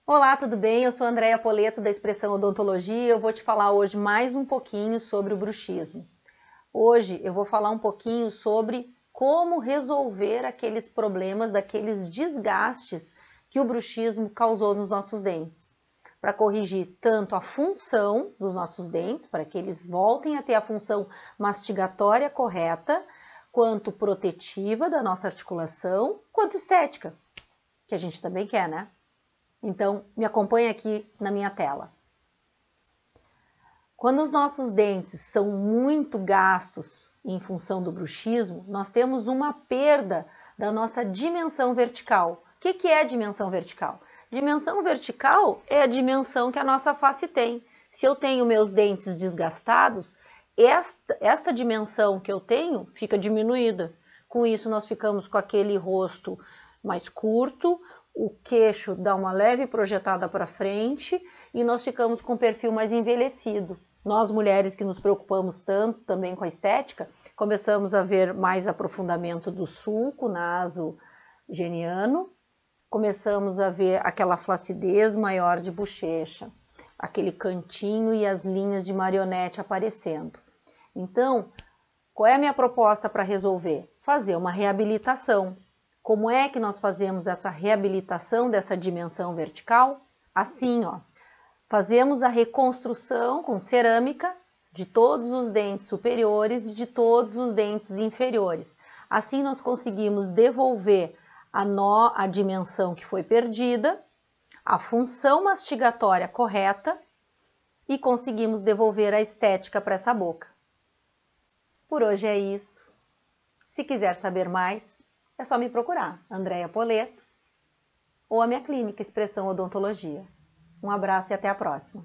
Olá, tudo bem? Eu sou Andréia Poleto da Expressão Odontologia e eu vou te falar hoje mais um pouquinho sobre o bruxismo. Hoje eu vou falar um pouquinho sobre como resolver aqueles problemas, daqueles desgastes que o bruxismo causou nos nossos dentes. Para corrigir tanto a função dos nossos dentes, para que eles voltem a ter a função mastigatória correta, quanto protetiva da nossa articulação, quanto estética, que a gente também quer, né? Então, me acompanha aqui na minha tela. Quando os nossos dentes são muito gastos em função do bruxismo, nós temos uma perda da nossa dimensão vertical. O que é a dimensão vertical? Dimensão vertical é a dimensão que a nossa face tem. Se eu tenho meus dentes desgastados, esta dimensão que eu tenho fica diminuída. Com isso, nós ficamos com aquele rosto mais curto, o queixo dá uma leve projetada para frente e nós ficamos com um perfil mais envelhecido. Nós, mulheres que nos preocupamos tanto também com a estética, começamos a ver mais aprofundamento do sulco nasogeniano, começamos a ver aquela flacidez maior de bochecha, aquele cantinho e as linhas de marionete aparecendo. Então, qual é a minha proposta para resolver? Fazer uma reabilitação. Como é que nós fazemos essa reabilitação dessa dimensão vertical? Assim, ó, fazemos a reconstrução com cerâmica de todos os dentes superiores e de todos os dentes inferiores. Assim nós conseguimos devolver a dimensão que foi perdida, a função mastigatória correta e conseguimos devolver a estética para essa boca. Por hoje é isso. Se quiser saber mais, é só me procurar, Andréia Poleto, ou a minha clínica Expressão Odontologia. Um abraço e até a próxima.